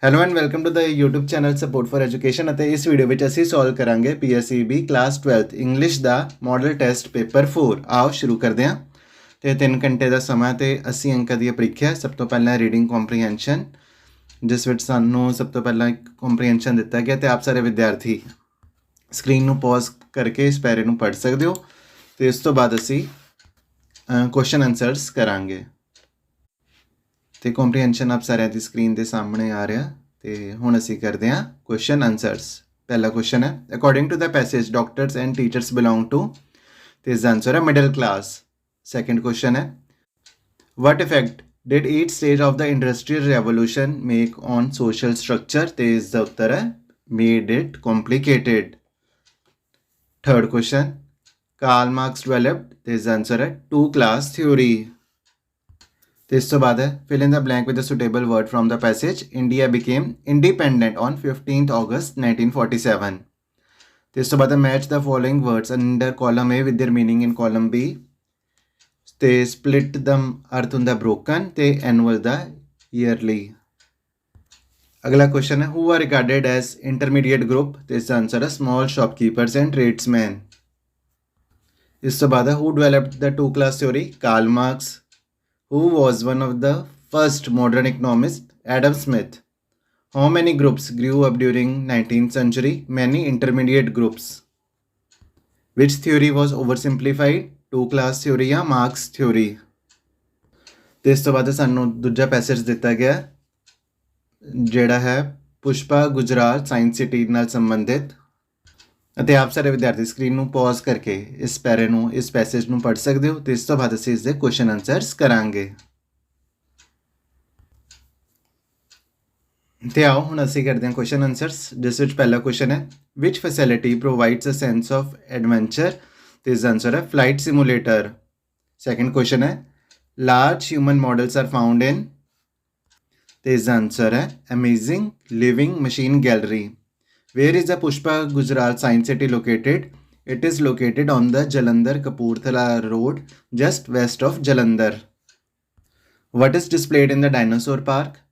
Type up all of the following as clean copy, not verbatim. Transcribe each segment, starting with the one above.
Hello and welcome to the YouTube channel support for education. ਅਤੇ ਇਸ video ਵਿੱਚ ਅਸੀਂ ਸੋਲਵ ਕਰਾਂਗੇ PSEB ਕਲਾਸ 12th ਇੰਗਲਿਸ਼ ਦਾ ਮਾਡਲ ਟੈਸਟ ਪੇਪਰ 4। ਆਓ ਸ਼ੁਰੂ ਕਰਦੇ ਹਾਂ। ਤੇ 3 ਘੰਟੇ ਦਾ ਸਮਾਂ ਤੇ 80 ਅੰਕਾਂ ਦੀ ਪ੍ਰੀਖਿਆ। ਸਭ ਤੋਂ ਪਹਿਲਾਂ ਰੀਡਿੰਗ ਕੰਪਰੀਹੈਂਸ਼ਨ, ਜਿਸ ਵਿੱਚ ਸਾਨੂੰ ਸਭ ਤੋਂ ਪਹਿਲਾਂ ਇੱਕ ਕੰਪਰੀਹੈਂਸ਼ਨ ਦਿੱਤਾ ਗਿਆ ਤੇ ਆਪ ਸਾਰੇ ਵਿਦਿਆਰਥੀ ਸਕਰੀਨ ਨੂੰ ਪੌਜ਼ ਕਰਕੇ ਇਸ ਪੈਰੇ ਨੂੰ ਪੜ੍ਹ ਸਕਦੇ ਹੋ। ਤੇ ਇਸ ਤੋਂ ਬਾਅਦ ਅਸੀਂ ਕੁਐਸਚਨ ਆਨਸਰਸ ਕਰਾਂਗੇ। ਤੇ ਕੰਪਰੀਹੈਂਸ਼ਨ ਆਪ ਸਾਰਿਆਂ ਦੀ ਸਕਰੀਨ ਦੇ ਸਾਹਮਣੇ ਆ ਰਿਹਾ। ਤੇ ਹੁਣ ਅਸੀਂ ਕਰਦੇ ਹਾਂ ਕੁਐਸਚਨ ਆਨਸਰਸ। ਪਹਿਲਾ ਕੁਐਸਚਨ ਹੈ, according to the passage doctors and teachers belong to, ਤੇ ਇਸ ਦਾ ਆਨਸਰ ਹੈ ਮਿਡਲ ਕਲਾਸ। ਸੈਕੰਡ ਕੁਐਸਚਨ ਹੈ, what effect did each stage of the industrial revolution make on social structure, ਤੇ ਇਸ ਦਾ ਉੱਤਰ ਹੈ made it complicated। Third question, Karl Marx developed, ਤੇ ਇਸ ਦਾ ਆਨਸਰ ਹੈ two class theory। ਤੇ ਇਸ ਤੋਂ ਬਾਅਦ ਹੈ, fill in the blank with a suitable word from the passage, India became independent on 15th August 1947। ਤੇ ਇਸ ਤੋਂ ਬਾਅਦ ਹੈ, match the following words under column A with their meaning in column B। ਤੇ split ਦਾ ਅਰਥ ਹੁੰਦਾ broken ਤੇ annual ਦਾ yearly। ਅਗਲਾ ਕੁਐਸਚਨ ਹੈ, who are regarded as intermediate group, ਤੇ ਇਸ ਦਾ ਆਨਸਰ ਹੈ small shopkeepers and tradesmen। ਇਸ ਤੋਂ ਬਾਅਦ ਹੈ, who developed the two class theory, Karl Marx। Who was one of the first modern economists, Adam Smith। How many groups grew up during 19th century, many intermediate groups। Which theory was oversimplified, two class theory या Marx theory। ਤੇ ਇਸ ਤੋਂ ਬਾਅਦ ਸਾਨੂੰ ਦੂਜਾ passage ਦਿੱਤਾ ਗਿਆ ਜਿਹੜਾ ਹੈ ਪੁਸ਼ਪਾ ਗੁਜਰਾਲ ਸਾਇੰਸ ਸਿਟੀ ਨਾਲ ਸੰਬੰਧਿਤ। ਅਤੇ ਆਪ ਸਾਰੇ ਵਿਦਿਆਰਥੀ ਸਕਰੀਨ ਨੂੰ ਪੌਜ਼ ਕਰਕੇ ਇਸ ਪੈਰੇ ਨੂੰ, ਇਸ ਪੈਸੇਜ ਨੂੰ ਪੜ੍ਹ ਸਕਦੇ ਹੋ। ਤੇ ਇਸ ਤੋਂ ਬਾਅਦ ਅਸੀਂ ਇਸ ਦੇ ਕੁਐਸਚਨ ਆਨਸਰਸ ਕਰਾਂਗੇ। ਤੇ ਆਓ ਹੁਣ ਅਸੀਂ ਕਰਦੇ ਹਾਂ ਕੁਐਸਚਨ ਆਨਸਰਸ, ਜਿਸ ਵਿੱਚ ਪਹਿਲਾ ਕੁਐਸਚਨ ਹੈ, which facility provides a sense of adventure, ਤੇ ਇਸ ਦਾ ਆਨਸਰ ਹੈ ਫਲਾਈਟ ਸਿਮੂਲੇਟਰ। ਸੈਕੰਡ ਕੁਐਸਚਨ ਹੈ, large human models are found in, ਤੇ ਇਸ ਦਾ ਆਨਸਰ ਹੈ amazing living machine gallery. Where is the Pushpa Gujarat Science City located? It is located on the Jalandhar Kapurthala Road, just west of Jalandhar। What is displayed in the dinosaur park?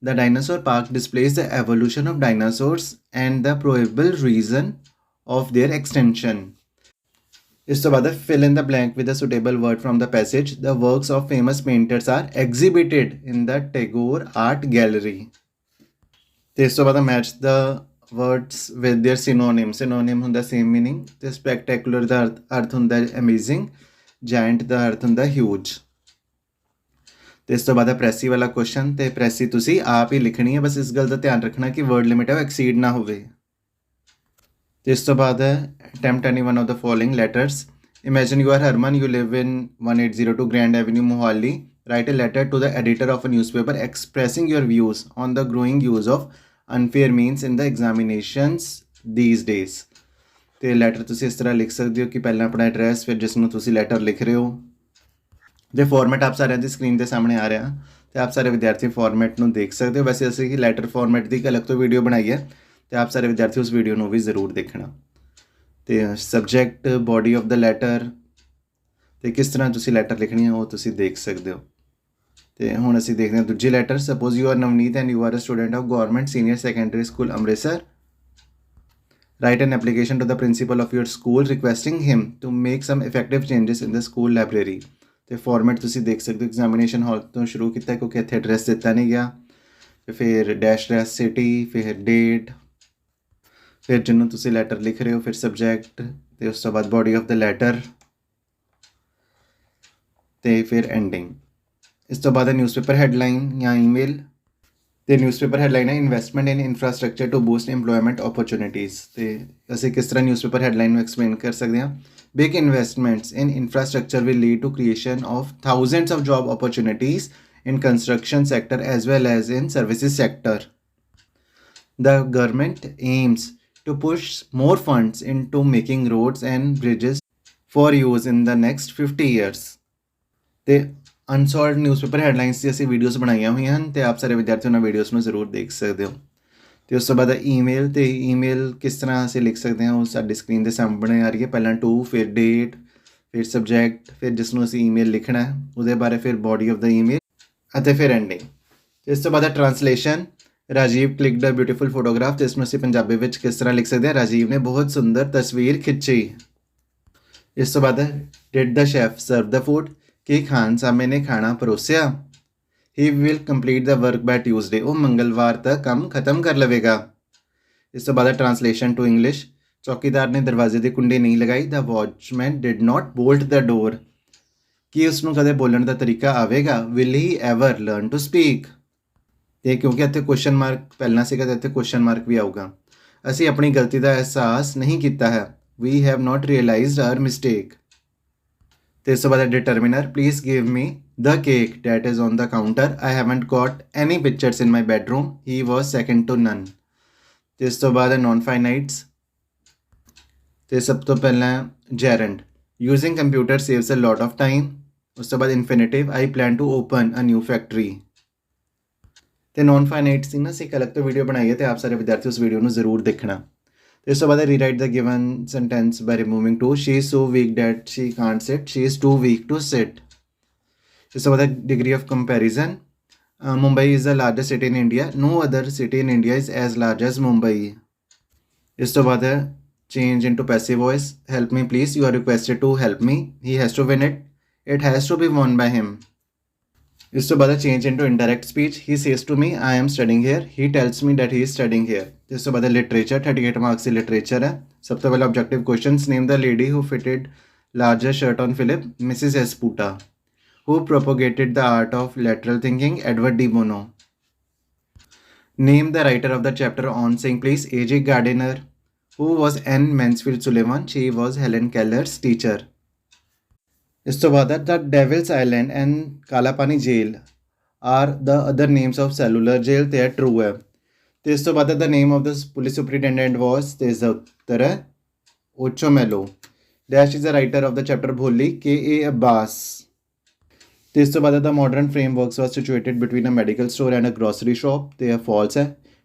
The dinosaur park displays the evolution of dinosaurs and the probable reason of their extinction। ਇਸ ਤੋਂ ਬਾਅਦ fill in the blank with a suitable word from the passage. The works of famous painters are exhibited in the Tagore Art Gallery। ਤੇ ਇਸ ਤੋਂ ਬਾਅਦ match the words with their synonym। synonym ਹੁੰਦਾ same meaning। ਤੇ spectacular ਦਾ ਅਰਥ ਹੁੰਦਾ amazing, giant ਦਾ ਅਰਥ ਹੁੰਦਾ huge। ਤੇ ਇਸ ਤੋਂ ਬਾਅਦ ਹੈ ਪ੍ਰੈਸੀ ਵਾਲਾ ਕੁਐਸਚਨ। ਤੇ ਪ੍ਰੈਸੀ ਤੁਸੀਂ ਆਪ ਹੀ ਲਿਖਣੀ ਹੈ, ਬਸ ਇਸ ਗੱਲ ਦਾ ਧਿਆਨ ਰੱਖਣਾ ਕਿ ਵਰਡ ਲਿਮਿਟ ਹੈ ਉਹ ਐਕਸੀਡ ਨਾ ਹੋਵੇ। ਤੇ ਇਸ ਤੋਂ ਬਾਅਦ ਹੈ attempt any one of the following letters। Imagine you are Herman, you live in 1802 Grand Avenue, Mohali। Write a letter to the editor of a newspaper expressing your views on the growing use of unfair means in the examinations these days। ਤੇ letter ਤੁਸੀਂ ਇਸ ਤਰ੍ਹਾਂ ਲਿਖ ਸਕਦੇ ਹੋ ਕਿ ਪਹਿਲਾਂ ਆਪਣਾ ਐਡਰੈਸ, ਫਿਰ ਜਿਸ ਨੂੰ ਤੁਸੀਂ ਲੈਟਰ ਲਿਖ ਰਹੇ ਹੋ। ਤੇ ਫਾਰਮੈਟ ਆਪ ਸਾਰਿਆਂ ਦੀ ਸਕਰੀਨ ਦੇ ਸਾਹਮਣੇ ਆ ਰਿਹਾ ਤੇ ਆਪ ਸਾਰੇ ਵਿਦਿਆਰਥੀ ਫਾਰਮੈਟ ਨੂੰ ਦੇਖ ਸਕਦੇ ਹੋ। ਵੈਸੇ ਅਸੀਂ ਲੈਟਰ ਫਾਰਮੈਟ ਦੀ ਇੱਕ ਅਲੱਗ ਤੋਂ ਵੀਡੀਓ ਬਣਾਈ ਹੈ ਤੇ ਆਪ ਸਾਰੇ ਵਿਦਿਆਰਥੀ ਉਸ ਵੀਡੀਓ ਨੂੰ ਵੀ ਜ਼ਰੂਰ ਦੇਖਣਾ। ਤੇ subject, body of the letter ਤੇ ਕਿਸ ਤਰ੍ਹਾਂ ਤੁਸੀਂ ਲੈਟਰ ਲਿਖਣੀ ਹੈ ਉਹ ਤੁਸੀਂ ਦੇਖ ਸਕਦੇ ਹੋ। ਤੇ ਹੁਣ ਅਸੀਂ ਦੇਖਦੇ ਹਾਂ ਦੂਜੀ letter. Suppose you are Navneet and you are a student of government senior secondary school Amritsar. Write an application to the principal of your school requesting him to make some effective changes in the school library. ਤੇ format ਤੁਸੀਂ ਦੇਖ ਸਕਦੇ ਹੋ, examination ਹਾਲ ਤੋਂ ਸ਼ੁਰੂ ਕੀਤਾ ਕਿਉਂਕਿ ਇੱਥੇ ਐਡਰੈਸ ਦਿੱਤਾ ਨਹੀਂ ਗਿਆ। ਤੇ ਫਿਰ ਡੈਸ਼ ਡੈਸ਼ ਸਿਟੀ, ਫਿਰ ਡੇਟ, ਫਿਰ ਜਿਹਨੂੰ ਤੁਸੀਂ ਲੈਟਰ ਲਿਖ ਰਹੇ ਹੋ, ਫਿਰ ਸਬਜੈਕਟ, ਤੇ ਉਸ ਤੋਂ ਬਾਅਦ ਬੋਡੀ ਆਫ ਦ ਲੈਟਰ, ਤੇ ਫਿਰ ਐਂਡਿੰਗ। ਇਸ ਤੋਂ ਬਾਅਦ ਹੈ ਨਿਊਜ਼ਪੇਪਰ ਹੈਡਲਾਈਨ ਜਾਂ ਈਮੇਲ। ਤੇ ਨਿਊਜ਼ਪੇਪਰ ਹੈਡਲਾਈਨ ਹੈ investment in infrastructure to boost employment opportunities. ਤੇ ਅਸੀਂ ਕਿਸ ਤਰ੍ਹਾਂ ਨਿਊਜ਼ਪੇਪਰ ਹੈਡਲਾਈਨ ਨੂੰ ਐਕਸਪਲੇਨ ਕਰ ਸਕਦੇ ਹਾਂ। Big investments in infrastructure will lead to creation of thousands of job opportunities in construction sector as well as in services sector। The government aims to push more funds into making roads and bridges for use in the next 50 years। ਤੇ unsold newspaper headlines ਦੀ ਅਸੀਂ videos ਬਣਾਈਆਂ ਹੋਈਆਂ ਹਨ ਤੇ ਆਪ ਸਾਰੇ ਵਿਦਿਆਰਥੀ ਉਹਨਾਂ ਵੀਡੀਓਜ਼ ਨੂੰ ਜ਼ਰੂਰ ਦੇਖ ਸਕਦੇ ਹੋ। ਤੇ ਉਸ ਤੋਂ ਬਾਅਦ ਈਮੇਲ। ਤੇ ਈਮੇਲ ਕਿਸ ਤਰ੍ਹਾਂ ਅਸੀਂ ਲਿਖ ਸਕਦੇ ਹਾਂ ਉਹ ਸਾਡੀ ਸਕਰੀਨ ਦੇ ਸਾਹਮਣੇ ਆ ਰਹੀ ਹੈ। ਪਹਿਲਾਂ ਟੂ, ਫਿਰ ਡੇਟ, ਫਿਰ ਸਬਜੈਕਟ, ਫਿਰ ਜਿਸ ਨੂੰ ਅਸੀਂ ਈਮੇਲ ਲਿਖਣਾ ਹੈ ਉਹਦੇ ਬਾਰੇ, ਫਿਰ ਬੋਡੀ ਆਫ ਦਾ ਈਮੇਲ ਅਤੇ ਫਿਰ ਐਂਡਿੰਗ। ਇਸ ਤੋਂ ਬਾਅਦ translation. Rajiv clicked a beautiful photograph, ਜਿਸ ਨੂੰ ਅਸੀਂ ਪੰਜਾਬੀ ਵਿੱਚ ਕਿਸ ਤਰ੍ਹਾਂ ਲਿਖ ਸਕਦੇ ਹਾਂ? ਰਾਜੀਵ ਨੇ ਬਹੁਤ ਸੁੰਦਰ ਤਸਵੀਰ ਖਿੱਚੀ। ਇਸ ਤੋਂ ਬਾਅਦ did the chef serve the food, ਕੀ ਖਾਨ ਸਾਮੇ ਨੇ ਖਾਣਾ ਪਰੋਸਿਆ? He will complete the work by Tuesday, ਉਹ ਮੰਗਲਵਾਰ ਤੱਕ ਕੰਮ ਖਤਮ ਕਰ ਲਵੇਗਾ। ਇਸ ਤੋਂ ਬਾਅਦ ਟ੍ਰਾਂਸਲੇਸ਼ਨ ਟੂ ਇੰਗਲਿਸ਼, ਚੌਕੀਦਾਰ ਨੇ ਦਰਵਾਜ਼ੇ ਦੀ ਕੁੰਡੀ ਨਹੀਂ ਲਗਾਈ। The watchman did not bolt the door, ਕੀ ਉਸ ਨੂੰ ਕਦੇ ਬੋਲਣ ਦਾ ਤਰੀਕਾ ਆਵੇਗਾ? Will he ever learn to speak, ਤੇ ਕਿਉਂਕਿ ਇੱਥੇ ਕੁਐਸਚਨ ਮਾਰਕ ਪਹਿਲਾਂ ਸੀਗਾ ਤਾਂ ਇੱਥੇ ਕੁਐਸਚਨ ਮਾਰਕ ਵੀ ਆਊਗਾ। ਅਸੀਂ ਆਪਣੀ ਗਲਤੀ ਦਾ ਅਹਿਸਾਸ ਨਹੀਂ ਕੀਤਾ ਹੈ। We have not realised our mistake. ਤੇ ਇਸ ਤੋਂ ਬਾਅਦ determiner, please give me the cake that is on the counter, I haven't got any pictures in my bedroom, he was second to none. ਤੇ ਇਸ ਤੋਂ ਬਾਅਦ ਨॉन ਫਾਈਨਾਈਟਸ, ਤੇ ਸਭ ਤੋਂ ਪਹਿਲਾਂ gerund, using computer saves a lot of time. ਉਸ ਤੋਂ ਬਾਅਦ infinitive, I plan to open a new factory. ਤੇ ਨॉन ਫਾਈਨਾਈਟਸ ਦੀ ਨਾ ਅਸੀਂ ਇੱਕ ਅਲੱਗ ਤੋਂ ਵੀਡੀਓ ਬਣਾਈ ਹੈ, ਤੇ ਆਪ ਸਾਰੇ ਵਿਦਿਆਰਥੀ ਉਸ ਵੀਡੀਓ ਨੂੰ ਜ਼ਰੂਰ ਦੇਖਣਾ। ਤੇ ਇਸ ਤੋਂ ਬਾਅਦ rewrite the given sentence by removing too, she is so weak that she can't sit, she is too weak to sit. ਇਸ ਤੋਂ ਬਾਅਦ degree of comparison, Mumbai is the largest city in India, no other city in India is as large as Mumbai. ਇਸ ਤੋਂ ਬਾਅਦ change into passive voice, help me please, you are requested to help me, he has to win it, it has to be won by him. ਇਸ ਤੋਂ ਬਾਅਦ change into indirect speech, he says to me I am studying here, he tells me that he is studying here. ਇਸ ਤੋਂ ਬਾਅਦ literature, 38 marks ਦੀ literature ਹੈ। ਸਭ ਤੋਂ ਪਹਿਲਾਂ objective questions, name the lady who fitted larger shirt on Philip, Mrs Esputa. Who propagated the art of lateral thinking? Edward de Bono. Name the writer of the chapter on Sing Please. A.J. Gardiner. Who was Anne Mansfield Sullivan? She was Helen Keller's teacher. ਇਸ ਤੋਂ ਬਾਅਦ the Devil's Island and Kalapani Jail are the other names of cellular jail. they are true ਹੈ। ਤੇ ਇਸ ਤੋਂ ਬਾਅਦ the name of the police superintendent was, ਤੇ ਇਸ ਦਾ ਉੱਤਰ ਹੈ ਓਚੋ ਮੈਲੋ। Dash is the writer of the chapter Bholi, K.A. Abbas। ਤੇ ਇਸ ਤੋਂ ਬਾਅਦ ਦਾ modern frameworks was situated between a medical store and a grocery shop, ਤੇ ਇਹ ਫਾਲਸ ਹੈ।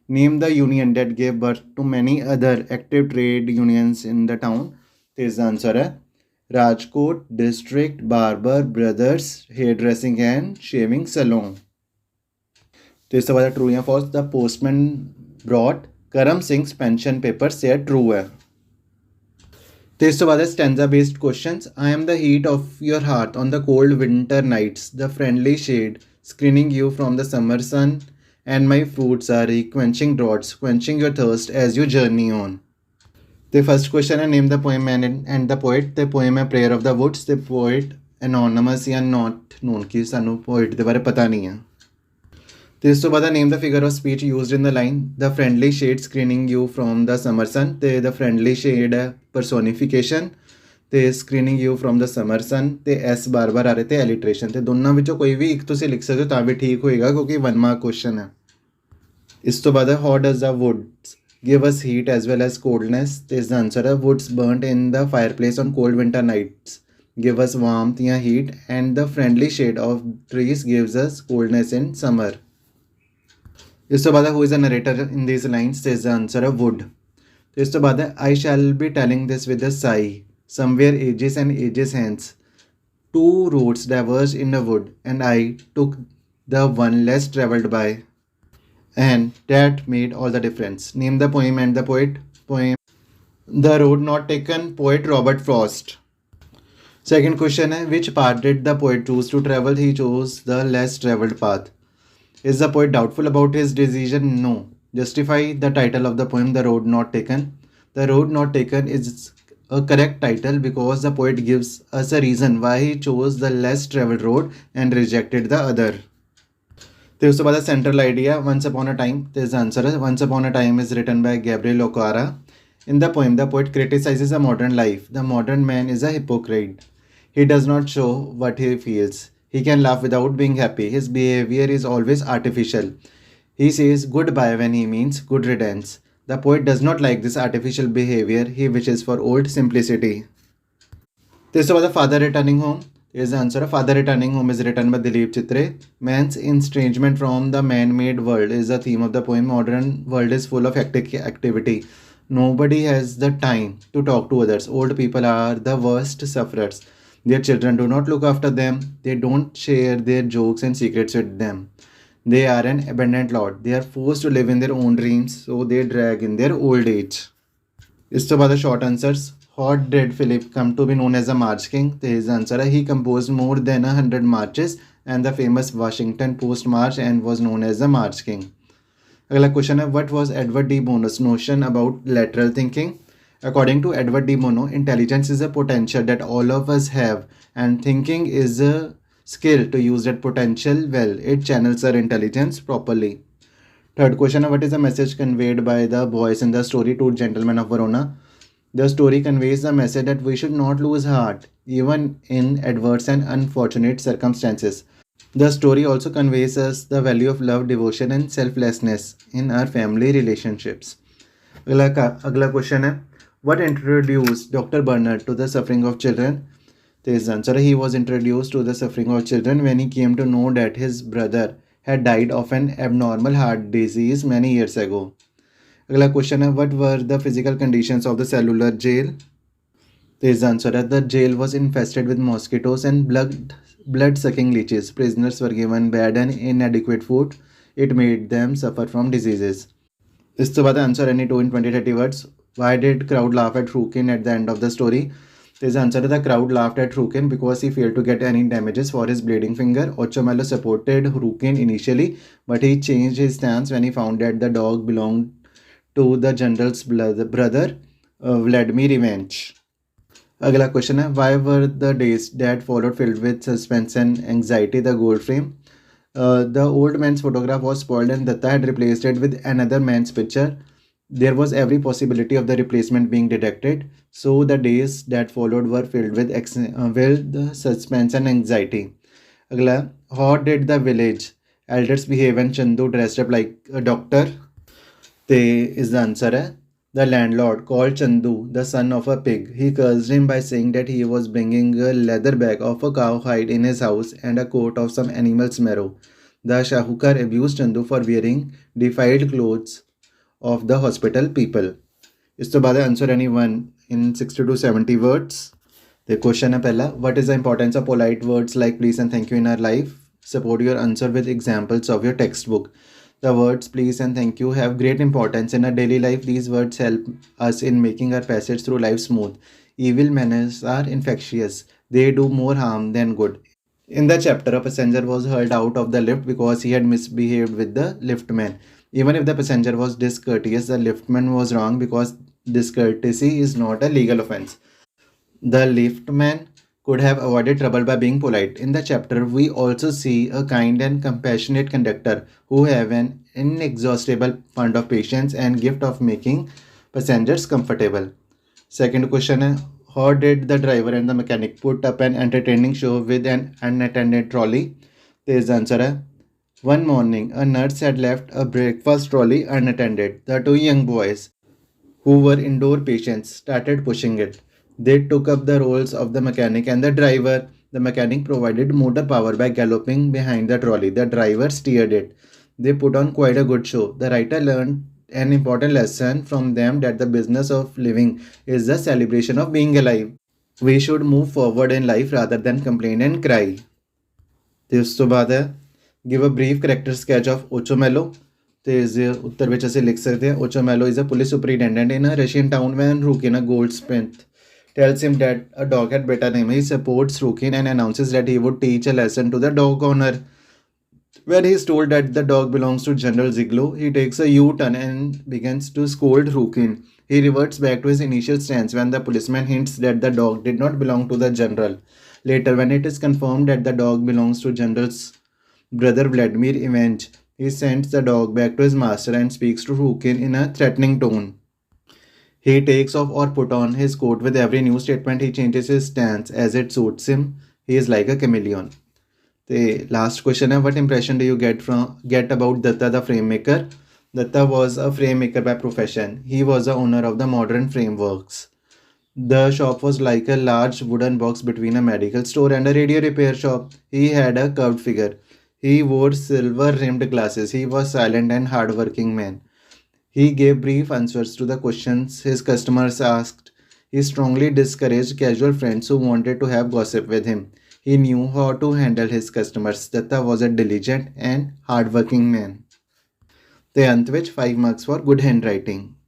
Name the union that gave birth to many other active trade unions in the town, ਤੇ ਇਸ ਦਾ ਆਨਸਰ ਹੈ Rajkot district barber brothers hair dressing and shaving saloon. ਤੇ ਇਸ ਤੋਂ ਬਾਅਦ ਟਰੂ ਜਾਂ false, the postman brought Karam Singh's pension papers, ਇਹ ਟਰੂ ਹੈ। ਤੇ ਇਸ ਤੋਂ ਬਾਅਦ stanza based questions, I am the heat of your heart on the cold winter nights, the friendly shade screening you from the summer sun, and my fruits are quenching droughts, quenching your thirst as you journey on. ਤੇ first question ਹੈ name the poem and the poet, ਤੇ poem ਹੈ prayer of the woods, ਤੇ poet anonymous ਜਾਂ not non, ਕਿ ਸਾਨੂੰ poet ਦੇ ਬਾਰੇ ਪਤਾ ਨਹੀਂ ਹੈ। ਤੇ ਇਸ ਤੋਂ ਬਾਅਦ name the figure of speech used in the line, the friendly shade screening you from the summer sun, ਤੇ ਦ ਫਰੈਂਡਲੀ ਸ਼ੇਡ ਹੈ ਪਰਸੋਨੀਫਿਕੇਸ਼ਨ, ਤੇ screening you from the summer sun, ਤੇ ਐਸ ਬਾਰ-ਬਾਰ ਆ ਰਹੇ ਤੇ ਐਲਿਟਰੇਸ਼ਨ, ਤੇ ਦੋਨਾਂ ਵਿੱਚੋਂ ਕੋਈ ਵੀ ਇੱਕ ਤੁਸੀਂ ਲਿਖ ਸਕਦੇ ਹੋ ਤਾਂ ਵੀ ਠੀਕ ਹੋਏਗਾ, ਕਿਉਂਕਿ 1 ਮਾਰਕ ਕੁਐਸਚਨ ਹੈ। ਇਸ ਤੋਂ ਬਾਅਦ how does the woods give us heat as well as coldness, ਤੇ ਇਸ ਦਾ ਆਨਸਰ ਹੈ woods burned in the fireplace on cold winter nights give us warmth ਜਾਂ heat, and the friendly shade of trees gives us coldness in summer। ਇਸ ਤੋਂ ਬਾਅਦ who is the narrator in these lines, ਤੇ ਇਸ ਦਾ answer ਹੈ wood। ਤੇ ਇਸ ਤੋਂ ਬਾਅਦ I shall be telling this with a sigh, somewhere ages and ages hence two roads diverged in a wood, and I took the one less travelled by, and that made all the difference। Name the poem and the poet। Poem The Road Not Taken, poet Robert Frost। Second question है which path did the poet choose to travel? He chose the less travelled path। Is the poet doubtful about his decision? No। Justify the title of the poem The Road Not Taken। The Road Not Taken is a correct title because the poet gives us a reason why he chose the less travelled road and rejected the other। ਤੇ ਉਸ ਤੋਂ ਬਾਅਦ central idea once upon a time, ਤੇ ਇਸ ਦਾ answer ਹੈ once upon a time is written by Gabriel O'Hara। In the poem, the poet criticizes a modern life। The modern man is a hypocrite। He does not show what he feels। He can laugh without being happy। His behavior is always artificial। He says goodbye when he means good riddance। The poet does not like this artificial behavior। He wishes for old simplicity। This is the father returning home। Is the answer. Father returning home is written by Dilip Chitre। Man's estrangement from the man-made world is the theme of the poem। Modern world is full of hectic activity। Nobody has the time to talk to others। Old people are the worst sufferers। Their children do not look after them। They don't share their jokes and secrets with them। They are an abandoned lot. They are forced to live in their own dreams, so they drag in their old age. ਇਸ ਤੋਂ ਬਾਅਦ short answers. How did Philip come to be known as a March King? The his answer is he composed more than 100 marches and the famous Washington Post March and was known as the March King. अगला question है what was Edward D. Bono's notion about lateral thinking? According to Edward D. Bono, intelligence is a potential that all of us have and thinking is a skill to use that potential well. It channels our intelligence properly. Third question, what is the message conveyed by the boys in the story Two Gentlemen of Verona? The story conveys the message that we should not lose heart, even in adverse and unfortunate circumstances. The story also conveys us the value of love, devotion, and selflessness in our family relationships. अगला question है what introduced Dr. Bernard to the suffering of children? This answer, he was introduced to the suffering of children when he came to know that his brother had died of an abnormal heart disease many years ago. अगला question है what were the physical conditions of the cellular jail? This answer is the jail was infested with mosquitoes and blood-sucking leeches. Prisoners were given bad and inadequate food. It made them suffer from diseases. इस तो बाद answer any two in 20-30 words. Why did crowd laugh at Rukin at the end of the story? This answer is the crowd laughed at Rukin because he failed to get any damages for his bleeding finger. Ochomello supported Rukin initially, but he changed his stance when he found that the dog belonged to the general's brother, Vladimir Ivanich. अगला question है why were the days that followed filled with suspense and anxiety? The gold frame. The old man's photograph was spoiled and Datta had replaced it with another man's picture. There was every possibility of the replacement being detected, so the days that followed were filled with suspense and anxiety. अगला, how did the village elders behave when Chandu dressed up like a doctor? They is the answer है. The landlord called Chandu the son of a pig. He cursed him by saying that he was bringing a leather bag of a cow hide in his house and a coat of some animal's marrow. The Shahukar abused Chandu for wearing defiled clothes of the hospital people. इस तो बाद answer anyone in 60 to 70 words. The question है पहला, what is the importance of polite words like please and thank you in our life? Support your answer with examples of your textbook. The words please and thank you have great importance in our daily life. These words help us in making our passage through life smooth. Evil manners are infectious. They do more harm than good. In the chapter, a passenger was hurled out of the lift because he had misbehaved with the liftman. Even if the passenger was discourteous, the liftman was wrong because discourtesy is not a legal offense. The liftman could have avoided trouble by being polite. In the chapter, we also see a kind and compassionate conductor who have an inexhaustible fund of patience and gift of making passengers comfortable. Second question is, how did the driver and the mechanic put up an entertaining show with an unattended trolley? There is the answer. One morning, a nurse had left a breakfast trolley unattended. The two young boys, who were indoor patients, started pushing it. They took up the roles of the mechanic and the driver. The mechanic provided motor power by galloping behind the trolley. The driver steered it. They put on quite a good show. The writer learned an important lesson from them that the business of living is the celebration of being alive. We should move forward in life rather than complain and cry. ਉਸ ਤੋਂ ਬਾਅਦ ਹੈ give a brief character sketch of Ochomello. ਤੇ ਇਸ ਦੇ ਉੱਤਰ ਵਿੱਚ ਅਸੀਂ ਲਿਖ ਸਕਦੇ ਹਾਂ Ochomello is a police superintendent in a Russian town when Rukin, a goldsmith, tells him that a dog had better name. He supports Rukin and announces that he would teach a lesson to the dog owner. When he is told that the dog belongs to General Ziegler, he takes a U-turn and begins to scold Rukin. He reverts back to his initial stance when the policeman hints that the dog did not belong to the general. Later, when it is confirmed that the dog belongs to General's brother Vladimir Ivanich, he sends the dog back to his master and speaks to Rukin in a threatening tone. He takes off or put on his coat with every new statement. He changes his stance as it suits him. He is like a chameleon. The last question is, what impression do you get about Datta the frame maker? Datta was a frame maker by profession. He was the owner of the modern frameworks. The shop was like a large wooden box between a medical store and a radio repair shop. He had a curved figure. He wore silver-rimmed glasses. He was silent and hard-working man. He gave brief answers to the questions his customers asked. He strongly discouraged casual friends who wanted to have gossip with him. He knew how to handle his customers. Datta was a diligent and hardworking man. ਤੇ ਅੰਤ ਵਿੱਚ 5 marks for good handwriting.